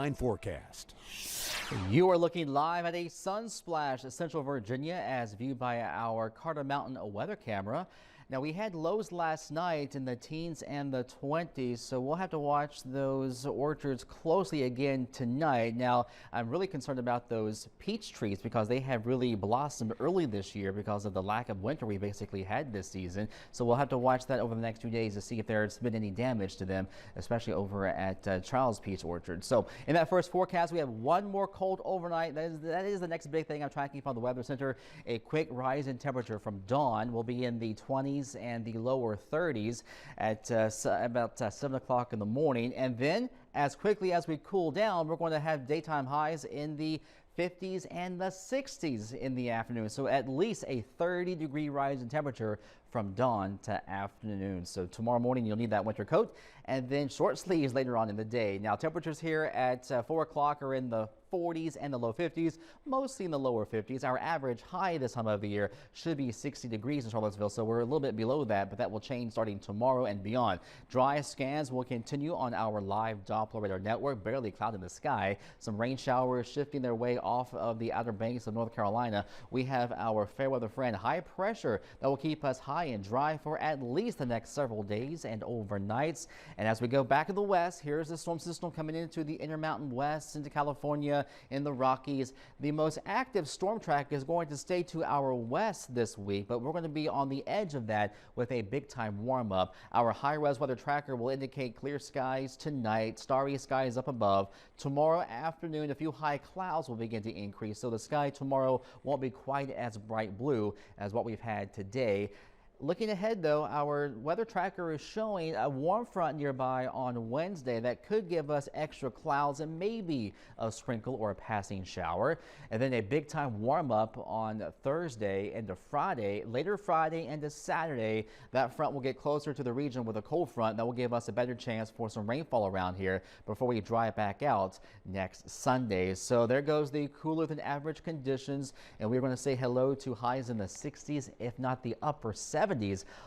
Forecast. You are looking live at a sunsplash Central Virginia as viewed by our Carter Mountain weather camera. Now, we had lows last night in the teens and the 20s, so we'll have to watch those orchards closely again tonight. Now, I'm really concerned about those peach trees because they have really blossomed early this year because of the lack of winter we basically had this season. So we'll have to watch that over the next few days to see if there's been any damage to them, especially over at Charles Peach Orchard. So in that first forecast, we have one more cold overnight. That is the next big thing I'm tracking from the Weather Center. A quick rise in temperature from dawn will be in the 20s and the lower 30s at about 7 o'clock in the morning. And then as quickly as we cool down, we're going to have daytime highs in the 50s and the 60s in the afternoon. So at least a 30-degree rise in temperature from dawn to afternoon. So tomorrow morning you'll need that winter coat and then short sleeves later on in the day. Now temperatures here at 4 o'clock are in the 40s and the low 50s, mostly in the lower 50s. Our average high this time of the year should be 60 degrees in Charlottesville, so we're a little bit below that, but that will change starting tomorrow and beyond. Dry scans will continue on our live Doppler radar network. Barely cloud in the sky. Some rain showers shifting their way off of the Outer Banks of North Carolina. We have our fair weather friend high pressure that will keep us high and dry for at least the next several days and overnights. And as we go back to the west, here's the storm system coming into the Intermountain West into California in the Rockies. The most active storm track is going to stay to our west this week, but we're going to be on the edge of that with a big time warm up. Our high-res weather tracker will indicate clear skies tonight, starry skies up above. Tomorrow afternoon, a few high clouds will begin to increase, so the sky tomorrow won't be quite as bright blue as what we've had today. Looking ahead, though, our weather tracker is showing a warm front nearby on Wednesday that could give us extra clouds and maybe a sprinkle or a passing shower. And then a big time warm up on Thursday into Friday. Later Friday into Saturday, that front will get closer to the region with a cold front that will give us a better chance for some rainfall around here before we dry it back out next Sunday. So there goes the cooler than average conditions, and we're going to say hello to highs in the 60s, if not the upper 70s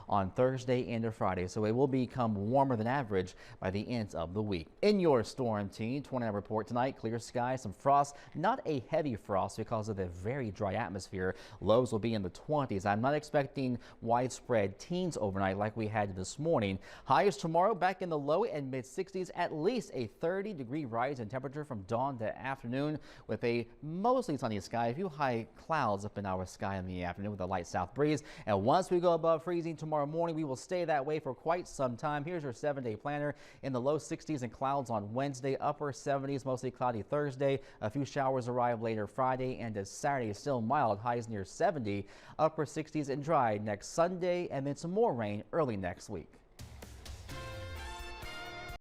on Thursday into Friday, so it will become warmer than average by the end of the week. In your Storm Team 20-hour report tonight, clear skies, some frost, not a heavy frost because of the very dry atmosphere. Lows will be in the 20s. I'm not expecting widespread teens overnight like we had this morning. Highs tomorrow back in the low and mid 60s, at least a 30-degree rise in temperature from dawn to afternoon with a mostly sunny sky. A few high clouds up in our sky in the afternoon with a light south breeze. And once we go above freezing tomorrow morning, we will stay that way for quite some time. Here's your 7-day planner. In the low 60s and clouds on Wednesday, upper 70s, mostly cloudy Thursday. A few showers arrive later Friday, and as Saturday is still mild, highs near 70, upper 60s and dry next Sunday, and then some more rain early next week.